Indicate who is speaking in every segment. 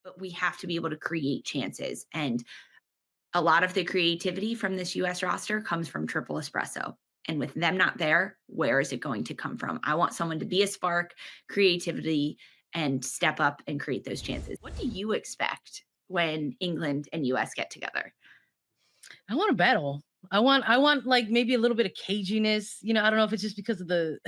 Speaker 1: but we have to be able to create chances. And a lot of the creativity from this US roster comes from triple espresso. And with them not there, where is it going to come from? I want someone to be a spark, creativity, and step up and create those chances. What do you expect when England and US get together?
Speaker 2: I want a battle. I want like maybe a little bit of caginess. I don't know if it's just because of the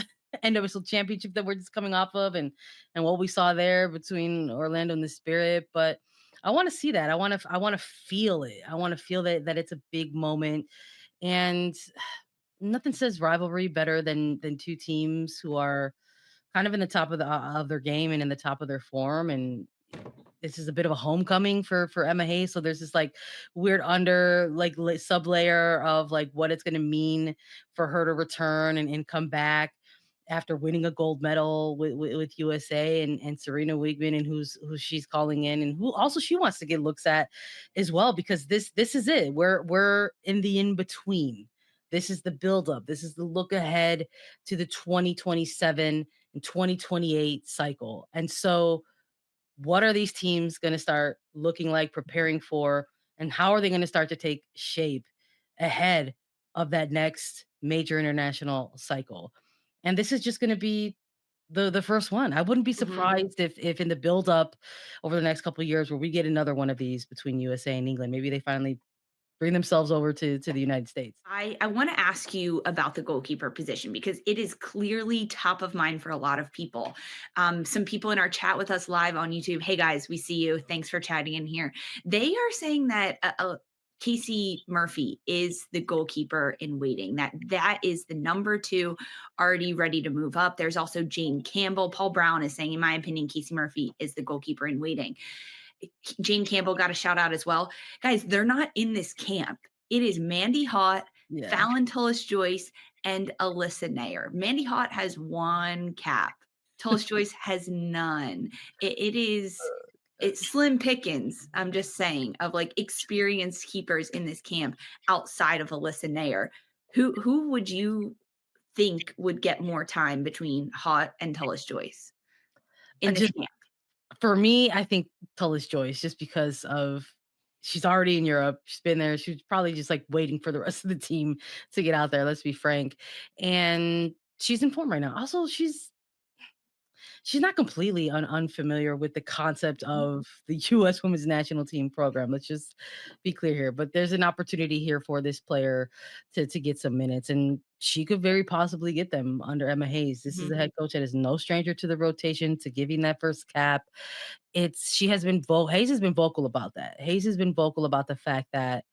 Speaker 2: NWSL championship that we're just coming off of and what we saw there between Orlando and the Spirit, but I want to see that. I want to feel it. I want to feel that it's a big moment, and nothing says rivalry better than two teams who are kind of in the top of their game and in the top of their form. And this is a bit of a homecoming for Emma Hayes. So there's this like weird sub layer of like what it's going to mean for her to return and come back after winning a gold medal with USA and Serena Wigman, and who she's calling in, and who also she wants to get looks at as well, because this is it. We're in the in between. This is the buildup. This is the look ahead to the 2027 and 2028 cycle. And so what are these teams going to start looking like, preparing for, and how are they going to start to take shape ahead of that next major international cycle? And this is just going to be the first one. I wouldn't be
Speaker 1: Mhm.
Speaker 2: surprised if in the build up over the next couple of years where we get another one of these between USA and England, maybe they finally bring themselves over to the United States.
Speaker 1: I want to ask you about the goalkeeper position because it is clearly top of mind for a lot of people. Some people in our chat with us live on YouTube, hey guys, we see you. Thanks for chatting in here. They are saying that Casey Murphy is the goalkeeper in waiting. That is the number two, already ready to move up. There's also Jane Campbell. Paul Brown is saying, in my opinion, Casey Murphy is the goalkeeper in waiting. Jane Campbell got a shout out as well. Guys, they're not in this camp. It is Mandy Hott,
Speaker 2: Yeah.
Speaker 1: Fallon Tullis-Joyce, and Alyssa Nair. Mandy Hott has one cap. Tullis-Joyce has none. It's slim pickings, I'm just saying, of like experienced keepers in this camp outside of Alyssa Nair. Who would you think would get more time between Hott and Tullis-Joyce
Speaker 2: I
Speaker 1: in this
Speaker 2: just
Speaker 1: camp?
Speaker 2: For me, I think Tullis Joyce, just because of she's already in Europe. She's been there. She's probably just like waiting for the rest of the team to get out there. Let's be frank. And she's in form right now. Also, she's not completely unfamiliar with the concept of the U.S. Women's National Team program. Let's just be clear here. But there's an opportunity here for this player to get some minutes, and she could very possibly get them under Emma Hayes. This is
Speaker 1: Mhm.
Speaker 2: a head coach that is no stranger to the rotation, to giving that first cap. She has been Hayes has been vocal about that. Hayes has been vocal about the fact that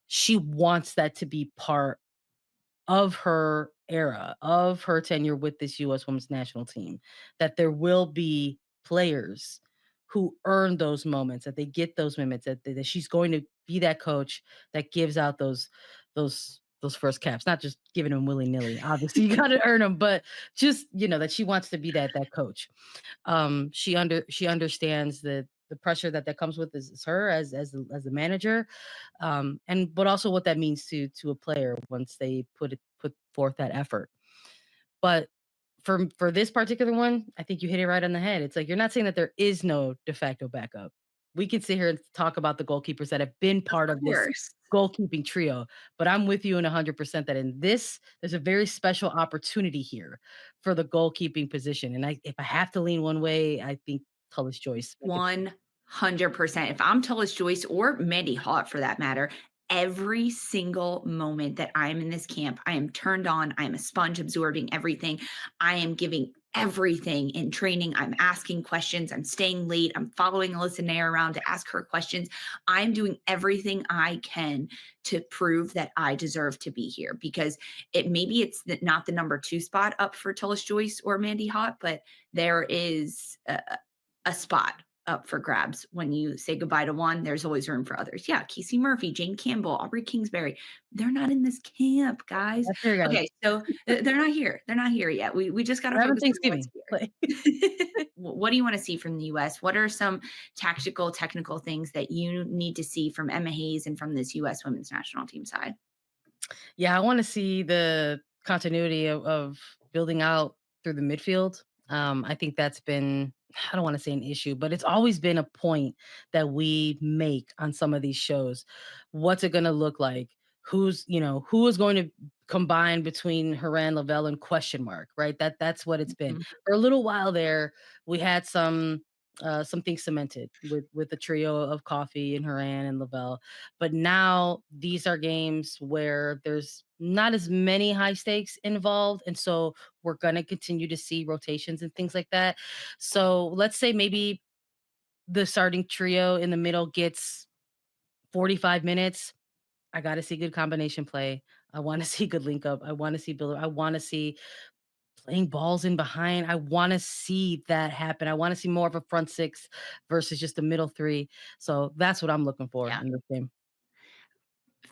Speaker 2: she wants that to be part of her era, of her tenure with this US Women's National Team, that there will be players who earn those moments, that they get those moments, that she's going to be that coach that gives out those first caps, not just giving them willy nilly. Obviously, you got to earn them, but just that she wants to be that coach. She understands the pressure that comes with is her as the manager, and but also what that means to a player once they put forth that effort. But for this particular one, I think you hit it right on the head. It's like you're not saying that there is no de facto backup. We can sit here and talk about the goalkeepers that have been
Speaker 1: Of
Speaker 2: part of this
Speaker 1: course.
Speaker 2: goalkeeping trio, but I'm with you in 100% that in this, there's a very special opportunity here for the goalkeeping position. And if I have to lean one way, I think Tullis Joyce.
Speaker 1: 100%. If I'm Tullis Joyce or Mandy Hott for that matter, every single moment that I am in this camp, I am turned on. I am a sponge absorbing everything. I am giving everything in training. I'm asking questions. I'm staying late. I'm following Alyssa Nair around to ask her questions. I'm doing everything I can to prove that I deserve to be here because maybe it's not the number two spot up for Tullis Joyce or Mandy Hott, but there is a spot up for grabs. When you say goodbye to one, there's always room for others. Yeah, Casey Murphy, Jane Campbell, Aubrey Kingsbury. They're not in this camp, guys.
Speaker 2: That's fair, guys.
Speaker 1: Okay, so they're not here. They're not here yet. We just got to
Speaker 2: We're having
Speaker 1: focus on what's
Speaker 2: Thanksgiving. Like,
Speaker 1: here. What do you want to see from the US? What are some tactical, technical things that you need to see from Emma Hayes and from this US women's national team side?
Speaker 2: yeah, I want to see the continuity of building out through the midfield. I think that's been, I don't want to say an issue, but it's always been a point that we make on some of these shows. What's it going to look like? Who is going to combine between Haran, Lavelle, and question mark, right? That's what it's been.
Speaker 1: Mhm.
Speaker 2: For a little while there, we had some things cemented with the trio of Coffee and Haran and Lavelle. But now these are games where there's not as many high stakes involved. And so we're going to continue to see rotations and things like that. So let's say maybe the starting trio in the middle gets 45 minutes. I got to see good combination play. I want to see good link up. I want to see build. I want to see playing balls in behind. I want to see that happen. I want to see more of a front six versus just a middle three. So that's what I'm looking for
Speaker 1: Yeah.
Speaker 2: in this game.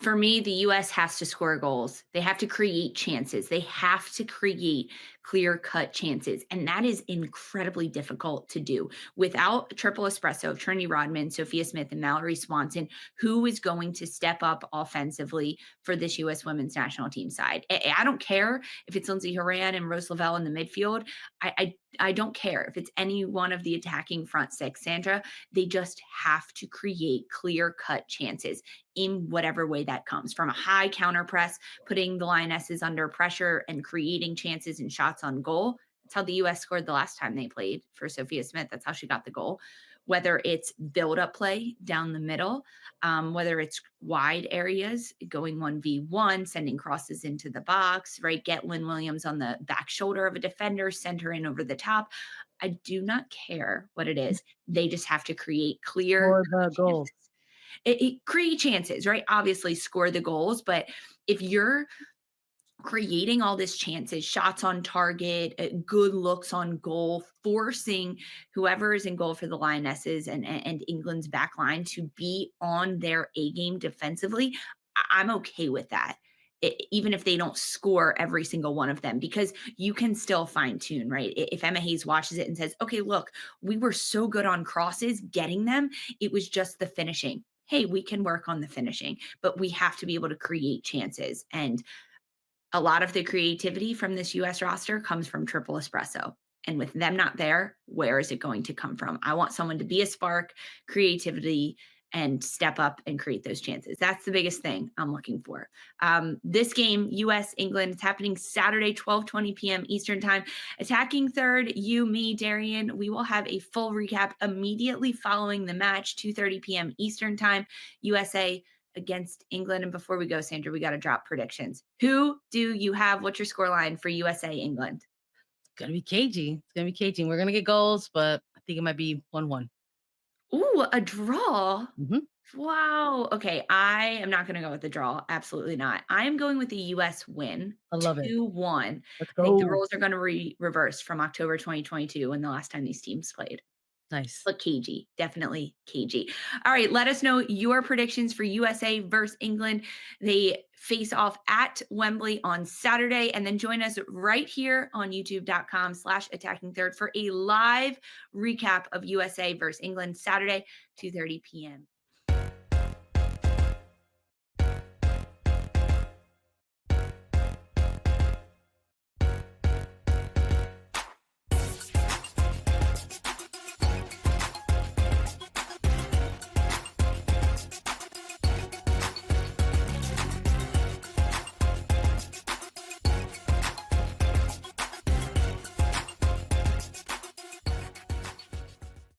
Speaker 1: For me, the US has to score goals. They have to create chances. They have to create clear cut chances. And that is incredibly difficult to do without triple espresso of Trinity Rodman, Sophia Smith, and Mallory Swanson. Who is going to step up offensively for this US women's national team side? I don't care if it's Lindsay Horan and Rose Lavelle in the midfield. I don't care if it's any one of the attacking front six, Sandra. They just have to create clear cut chances in whatever way that comes, from a high counter press, putting the Lionesses under pressure and creating chances and shots on goal. That's how the US scored the last time they played for Sophia Smith. That's how she got the goal. Whether it's build up play down the middle, whether it's wide areas, going 1v1, sending crosses into the box, right? Get Lynn Williams on the back shoulder of a defender, send her in over the top. I do not care what it is. They just have to create clear
Speaker 2: For the goals.
Speaker 1: chances. It create chances, right? Obviously, score the goals, but if you're creating all this chances, shots on target, good looks on goal, forcing whoever is in goal for the Lionesses and England's back line to be on their A game defensively, I'm okay with that. Even if they don't score every single one of them, because you can still fine tune, right? If Emma Hayes watches it and says, okay, look, we were so good on crosses getting them, it was just the finishing. Hey, we can work on the finishing, but we have to be able to create chances. And a lot of the creativity from this US roster comes from triple espresso. And with them not there, where is it going to come from? I want someone to be a spark, creativity, and step up and create those chances. That's the biggest thing I'm looking for. This game, US England, it's happening Saturday, 12:20 p.m. Eastern Time. Attacking third, you, me, Darian. We will have a full recap immediately following the match, 2:30 p.m. Eastern Time. USA against England. And before we go, Sandra, we got to drop predictions. Who do you have? What's your score line for USA England?
Speaker 2: It's gonna be cagey. It's gonna be cagey. We're gonna get goals, but I think it might be 1-1.
Speaker 1: Ooh, a draw.
Speaker 2: Mhm.
Speaker 1: Wow. Okay. I am not going to go with the draw. Absolutely not. I am going with the US win,
Speaker 2: I love it.
Speaker 1: 2-1.
Speaker 2: Let's
Speaker 1: I think the
Speaker 2: go.
Speaker 1: roles are going to reverse from October 2022 when the last time these teams played.
Speaker 2: Nice.
Speaker 1: But cagey, definitely cagey. All right, let us know your predictions for USA versus England. They face off at Wembley on Saturday, and then join us right here on youtube.com/attacking third for a live recap of USA versus England Saturday, 2:30 p.m.